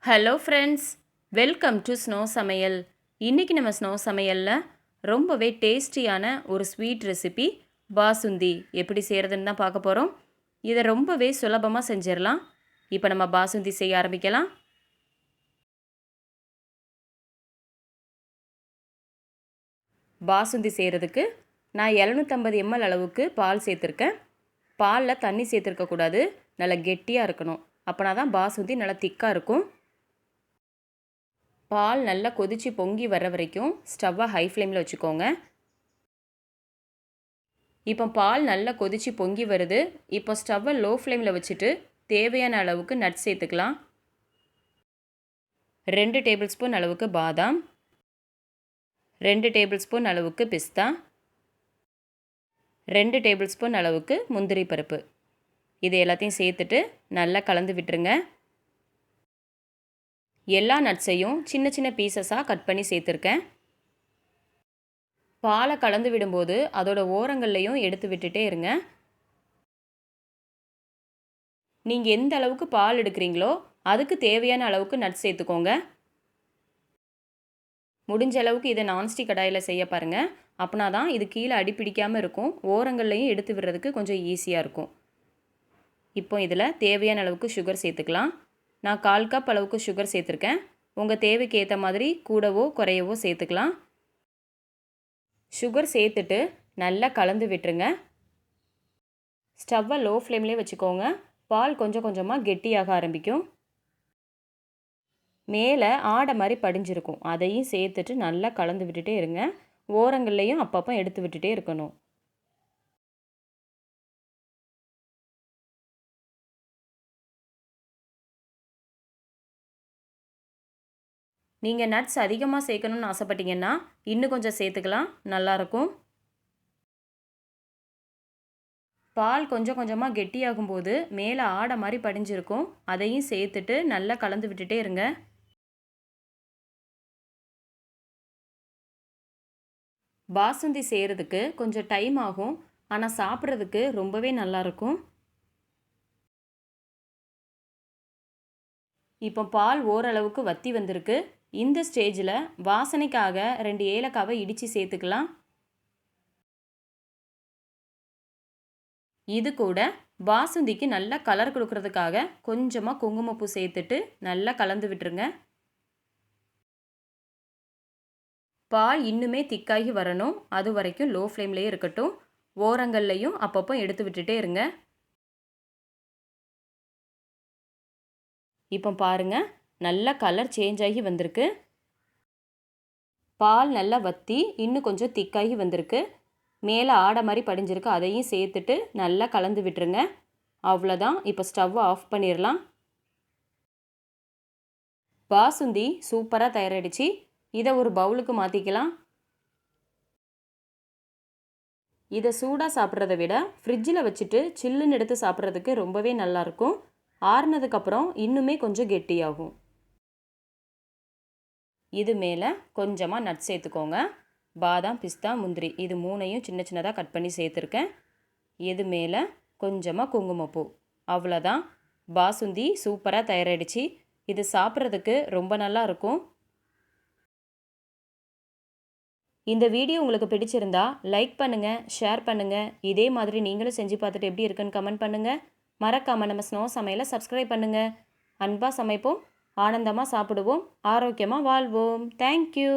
Hello friends, welcome to snow சமையல். இன்றைக்கி நம்ம ஸ்னோ சமையலில் ரொம்பவே டேஸ்டியான ஒரு ஸ்வீட் ரெசிபி பாசுந்தி எப்படி செய்கிறதுன்னு தான் பார்க்க போகிறோம். இதை ரொம்பவே சுலபமாக செஞ்சிடலாம். இப்போ நம்ம பாசுந்தி செய்ய ஆரம்பிக்கலாம். பாசுந்தி செய்கிறதுக்கு நான் 750 ml அளவுக்கு பால் சேர்த்துருக்கேன். பாலில் தண்ணி சேர்த்துருக்கக்கூடாது, நல்லா கெட்டியாக இருக்கணும். அப்போனா தான் பாசுந்தி நல்லா திக்காக இருக்கும். பால் நல்லா கொதித்து பொங்கி வர வரைக்கும் ஸ்டவ்வை ஹை ஃப்ளேமில் வச்சுக்கோங்க. இப்போ பால் நல்லா கொதித்து பொங்கி வருது. இப்போ ஸ்டவ்வை லோ ஃப்ளேமில் வச்சுட்டு தேவையான அளவுக்கு நட்ஸ் சேர்த்துக்கலாம். 2 டேபிள் ஸ்பூன் அளவுக்கு பாதாம், 2 டேபிள் ஸ்பூன் அளவுக்கு பிஸ்தா, 2 டேபிள் ஸ்பூன் அளவுக்கு முந்திரி பருப்பு. இது எல்லாத்தையும் சேர்த்துட்டு நல்லா கலந்து விட்டுருங்க. எல்லா நட்ஸையும் சின்ன சின்ன பீசஸாக கட் பண்ணி சேர்த்துருக்கேன். பாலை கலந்து விடும்போது அதோட ஓரங்கள்லையும் எடுத்து விட்டுட்டே இருங்க. நீங்கள் எந்த அளவுக்கு பால் எடுக்கிறீங்களோ அதுக்கு தேவையான அளவுக்கு நட்ஸ் சேர்த்துக்கோங்க. முடிஞ்ச அளவுக்கு இதை நான்ஸ்டிக் கடாயில் செய்ய பாருங்கள். அப்படின்னா தான் இது கீழே அடிப்பிடிக்காமல் இருக்கும். ஓரங்கள்லையும் எடுத்து விடுறதுக்கு கொஞ்சம் ஈஸியாக இருக்கும். இப்போ இதில் தேவையான அளவுக்கு சுகர் சேர்த்துக்கலாம். நான் 1/4 கப் அளவுக்கு சுகர் சேர்த்துருக்கேன். உங்கள் தேவைக்கு ஏற்ற மாதிரி கூடவோ குறையவோ சேர்த்துக்கலாம். சுகர் சேர்த்துட்டு நல்லா கலந்து விட்டுருங்க. ஸ்டவ்வை லோ ஃப்ளேம்லேயே வச்சுக்கோங்க. பால் கொஞ்சம் கொஞ்சமாக கெட்டியாக ஆரம்பிக்கும். மேலே ஆடை மாதிரி படிஞ்சிருக்கும். அதையும் சேர்த்துட்டு நல்லா கலந்து விட்டுட்டே இருங்க. ஓரங்கள்லையும் அப்பப்போ எடுத்து விட்டுட்டே இருக்கணும். நீங்கள் நட்ஸ் அதிகமாக சேர்க்கணுன்னு ஆசைப்பட்டீங்கன்னா இன்னும் கொஞ்சம் சேர்த்துக்கலாம், நல்லாயிருக்கும். பால் கொஞ்சம் கொஞ்சமாக கெட்டியாகும்போது மேலே ஆடை மாதிரி படிஞ்சிருக்கும். அதையும் சேர்த்துட்டு நல்லா கலந்து விட்டுட்டே இருங்க. பாசுந்தி செய்கிறதுக்கு கொஞ்சம் டைம் ஆகும், ஆனால் சாப்பிட்றதுக்கு ரொம்பவே நல்லாயிருக்கும். இப்போ பால் ஓரளவுக்கு வற்றி வந்திருக்கு. இந்த ஸ்டேஜில் வாசனைக்காக 2 ஏலக்காவை இடித்து சேர்த்துக்கலாம். இது கூட பாசுந்திக்கு நல்லா கலர் கொடுக்கறதுக்காக கொஞ்சமாக குங்குமப்பூ சேர்த்துட்டு நல்லா கலந்து விட்டுருங்க. பால் இன்னுமே திக்காகி வரணும். அது வரைக்கும் லோ ஃப்ளேம்லேயே இருக்கட்டும். ஓரங்கள்லையும் அப்பப்போ எடுத்து விட்டுட்டே இருங்க. இப்போ பாருங்கள், நல்லா கலர் சேஞ்ச் ஆகி வந்திருக்கு. பால் நல்லா வற்றி இன்னும் கொஞ்சம் திக்காகி வந்திருக்கு. மேலே ஆடை மாதிரி படிஞ்சிருக்கு. அதையும் சேர்த்துட்டு நல்லா கலந்து விட்டுருங்க. அவ்வளோதான். இப்போ ஸ்டவ்வை ஆஃப் பண்ணிடலாம். பாசுந்தி சூப்பராக தயாராகிடுச்சு. இதை ஒரு பவுலுக்கு மாற்றிக்கலாம். இதை சூடாக சாப்பிட்றத விட ஃப்ரிட்ஜில் வச்சுட்டு சில்லுன்னு எடுத்து சாப்பிட்றதுக்கு ரொம்பவே நல்லாயிருக்கும். ஆறுனதுக்கப்புறம் இன்னுமே கொஞ்சம் கெட்டியாகும். இது மேலே கொஞ்சமாக நட்ஸ் சேர்த்துக்கோங்க. பாதாம், பிஸ்தா, முந்திரி இது 3ஐயும் சின்ன சின்னதாக கட் பண்ணி சேர்த்துருக்கேன். இது மேலே கொஞ்சமாக குங்குமப்பூ. அவ்வளோதான். பாசுந்தி சூப்பராக தயாராகிடுச்சு. இது சாப்பிட்றதுக்கு ரொம்ப நல்லா இருக்கும். இந்த வீடியோ உங்களுக்கு பிடிச்சிருந்தா லைக் பண்ணுங்கள், ஷேர் பண்ணுங்கள். இதே மாதிரி நீங்களும் செஞ்சு பார்த்துட்டு எப்படி இருக்குன்னு கமெண்ட் பண்ணுங்கள். மறக்காமல் நம்ம ஸ்னோ சமையலை சப்ஸ்கிரைப் பண்ணுங்கள். அன்பாக சமைப்போம், ஆனந்தமாக சாப்பிடுவோம், ஆரோக்கியமாக வாழ்வோம். தேங்க்யூ.